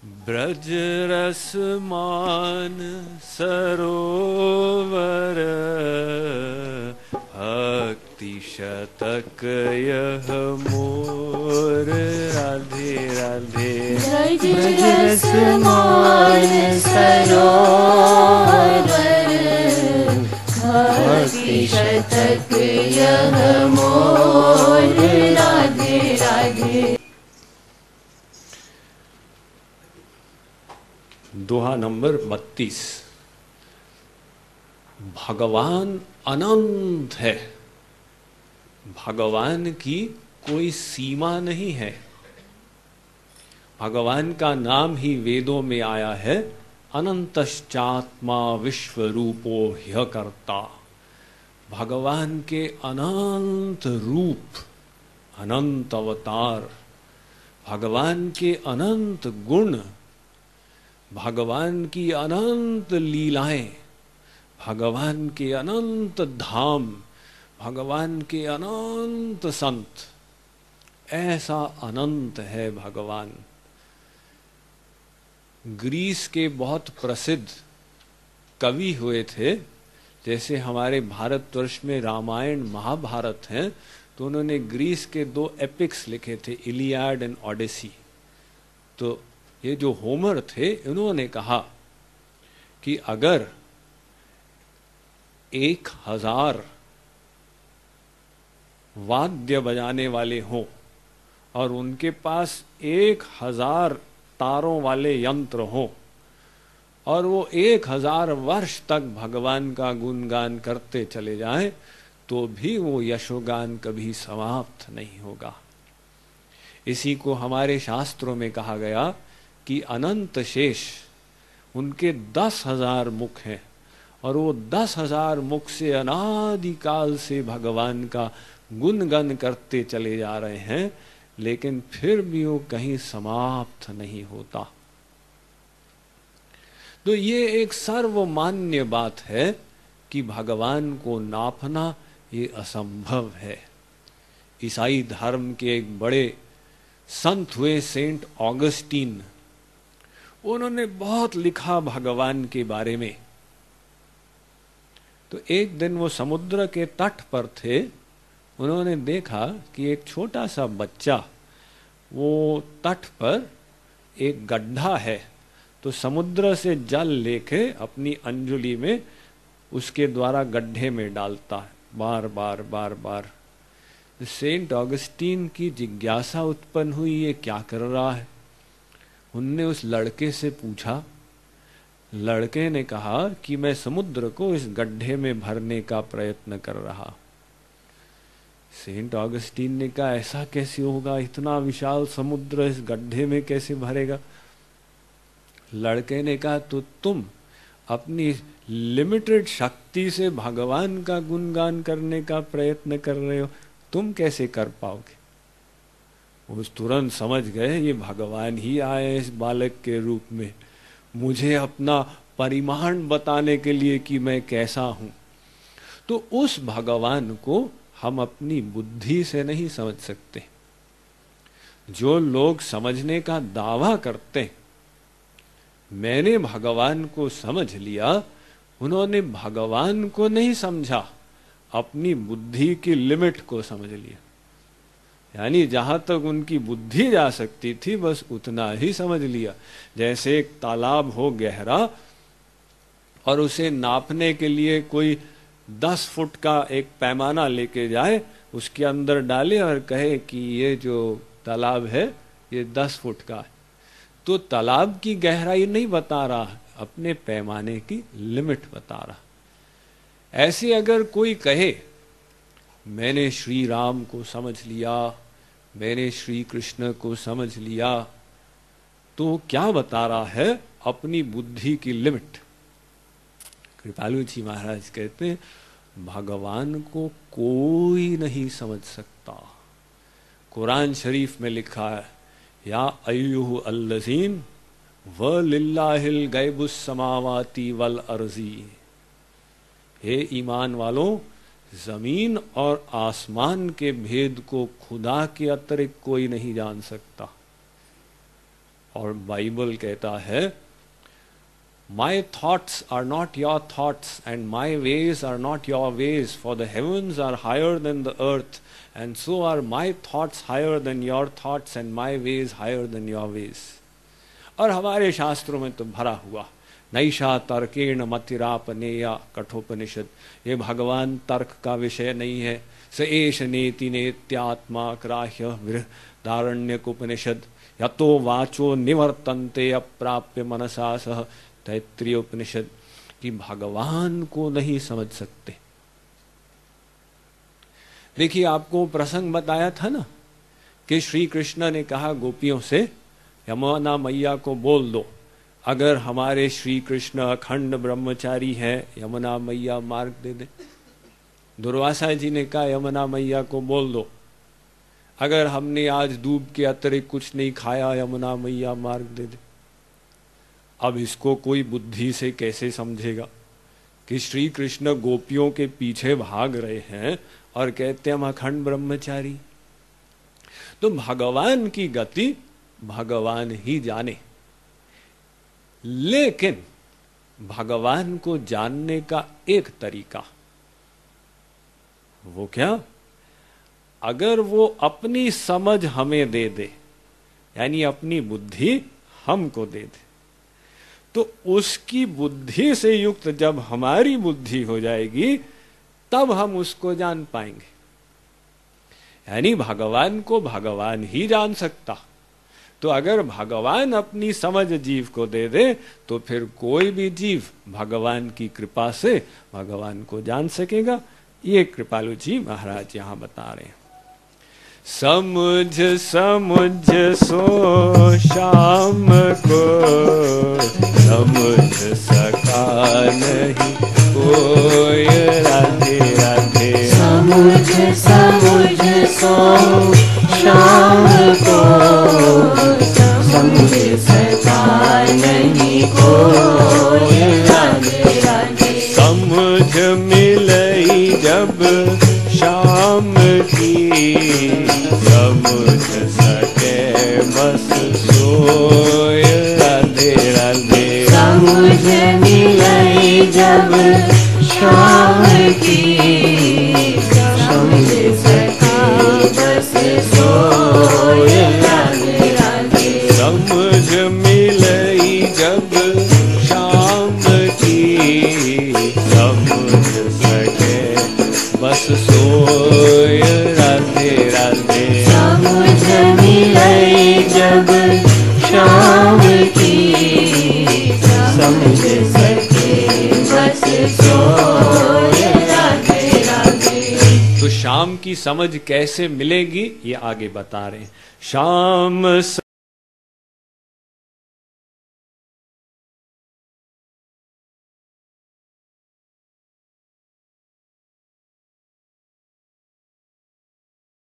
ब्रज रस मान सरोवर भक्ति शतक यह मोर। राधे राधे। ब्रज रस मान सरोवर भक्ति शतक यह मोर। राधे राधे। दोहा नंबर 32। भगवान अनंत है, भगवान की कोई सीमा नहीं है। भगवान का नाम ही वेदों में आया है, अनंतश्चात्मा विश्व रूपो ह्यकर्ता। भगवान के अनंत रूप, अनंत अवतार, भगवान के अनंत गुण, भगवान की अनंत लीलाएं, भगवान के अनंत धाम, भगवान के अनंत संत, ऐसा अनंत है भगवान। ग्रीस के बहुत प्रसिद्ध कवि हुए थे, जैसे हमारे भारतवर्ष में रामायण महाभारत हैं, तो उन्होंने ग्रीस के 2 एपिक्स लिखे थे, इलियाड एंड ओडिसी। तो ये जो होमर थे, इन्होंने कहा कि अगर 1000 वाद्य बजाने वाले हों और उनके पास 1000 तारों वाले यंत्र हों और वो 1000 वर्ष तक भगवान का गुणगान करते चले जाएं, तो भी वो यशोगान कभी समाप्त नहीं होगा। इसी को हमारे शास्त्रों में कहा गया कि अनंत शेष, उनके 10,000 मुख हैं और वो 10,000 मुख से अनादिकाल से भगवान का गुणगान करते चले जा रहे हैं, लेकिन फिर भी वो कहीं समाप्त नहीं होता। तो ये एक सर्वमान्य बात है कि भगवान को नापना ये असंभव है। ईसाई धर्म के एक बड़े संत हुए सेंट ऑगस्टीन, उन्होंने बहुत लिखा भगवान के बारे में। तो एक दिन वो समुद्र के तट पर थे, उन्होंने देखा कि एक छोटा सा बच्चा, वो तट पर एक गड्ढा है, तो समुद्र से जल लेके अपनी अंजुली में उसके द्वारा गड्ढे में डालता है, बार बार बार बार। सेंट ऑगस्टीन की जिज्ञासा उत्पन्न हुई, ये क्या कर रहा है। उनने उस लड़के से पूछा। लड़के ने कहा कि मैं समुद्र को इस गड्ढे में भरने का प्रयत्न कर रहा। सेंट ऑगस्टीन ने कहा, ऐसा कैसे होगा, इतना विशाल समुद्र इस गड्ढे में कैसे भरेगा। लड़के ने कहा, तो तुम अपनी लिमिटेड शक्ति से भगवान का गुणगान करने का प्रयत्न कर रहे हो, तुम कैसे कर पाओगे। वो तुरंत समझ गए ये भगवान ही आए इस बालक के रूप में, मुझे अपना परिमाण बताने के लिए कि मैं कैसा हूं। तो उस भगवान को हम अपनी बुद्धि से नहीं समझ सकते। जो लोग समझने का दावा करते, मैंने भगवान को समझ लिया, उन्होंने भगवान को नहीं समझा, अपनी बुद्धि की लिमिट को समझ लिया। यानी जहां तक उनकी बुद्धि जा सकती थी बस उतना ही समझ लिया। जैसे एक तालाब हो गहरा और उसे नापने के लिए कोई 10 फुट का एक पैमाना लेके जाए, उसके अंदर डाले और कहे कि ये जो तालाब है ये 10 फुट का है, तो तालाब की गहराई नहीं बता रहा, अपने पैमाने की लिमिट बता रहा। ऐसे अगर कोई कहे मैंने श्री राम को समझ लिया, मैंने श्री कृष्ण को समझ लिया, तो क्या बता रहा है, अपनी बुद्धि की लिमिट। कृपालु जी महाराज कहते हैं, भगवान को कोई नहीं समझ सकता। कुरान शरीफ में लिखा है, या अय्युहु अल्लज़ीन व लिल्लाहिल गैबुस समावाती वल अर्ज़ी। हे ईमान वालों, जमीन और आसमान के भेद को खुदा के अतिरिक्त कोई नहीं जान सकता। और बाइबल कहता है My thoughts are not your thoughts and my ways are not your ways, for the heavens are higher than the earth and so are my thoughts higher than your thoughts and my ways higher than your ways. और हमारे शास्त्रों में तो भरा हुआ नैषा तर्केण मतिरापनेया कठोपनिषद, ये भगवान तर्क का विषय नहीं है। स एष नेति नेत्यात्मा ग्राह्य बृहदारण्यकोपनिषद, यतो वाचो निवर्तन्ते अप्राप्य मनसा सह, तैत्तिरीय उपनिषद, कि भगवान को नहीं समझ सकते। देखिए आपको प्रसंग बताया था ना कि श्री कृष्ण ने कहा गोपियों से यमुना मैया को बोल दो, अगर हमारे श्री कृष्ण अखंड ब्रह्मचारी है यमुना मैया मार्ग दे दे। दुर्वासा जी ने कहा यमुना मैया को बोल दो, अगर हमने आज दूब के अतिरिक्त कुछ नहीं खाया यमुना मैया मार्ग दे दे। अब इसको कोई बुद्धि से कैसे समझेगा कि श्री कृष्ण गोपियों के पीछे भाग रहे हैं और कहते हैं हम अखंड ब्रह्मचारी। तो भगवान की गति भगवान ही जाने, लेकिन भगवान को जानने का एक तरीका, वो क्या, अगर वो अपनी समझ हमें दे दे, यानी अपनी बुद्धि हमको दे दे, तो उसकी बुद्धि से युक्त जब हमारी बुद्धि हो जाएगी तब हम उसको जान पाएंगे। यानी भगवान को भगवान ही जान सकता। तो अगर भगवान अपनी समझ जीव को दे दे तो फिर कोई भी जीव भगवान की कृपा से भगवान को जान सकेगा। ये कृपालु जी महाराज यहां बता रहे हैं। समझ समझ सो शाम को समझ सका नहीं कोई, राधे राधे। समझ समझ सो शाम को समझ सका नहीं कोई, राधे राधे। समझ मिलई जब शाम की समझ सके बस सोय, राधे राधे। समझ मिलई जब शाम की समझ सके बस सोय, राधे राधे। समझ मिलई जब शाम की समझ सके बस सोय, राधे राधे। समझ मिलई जब शाम की समझ सके बस सोय, राधे राधे। तो शाम की समझ कैसे मिलेगी ये आगे बता रहे हैं। शाम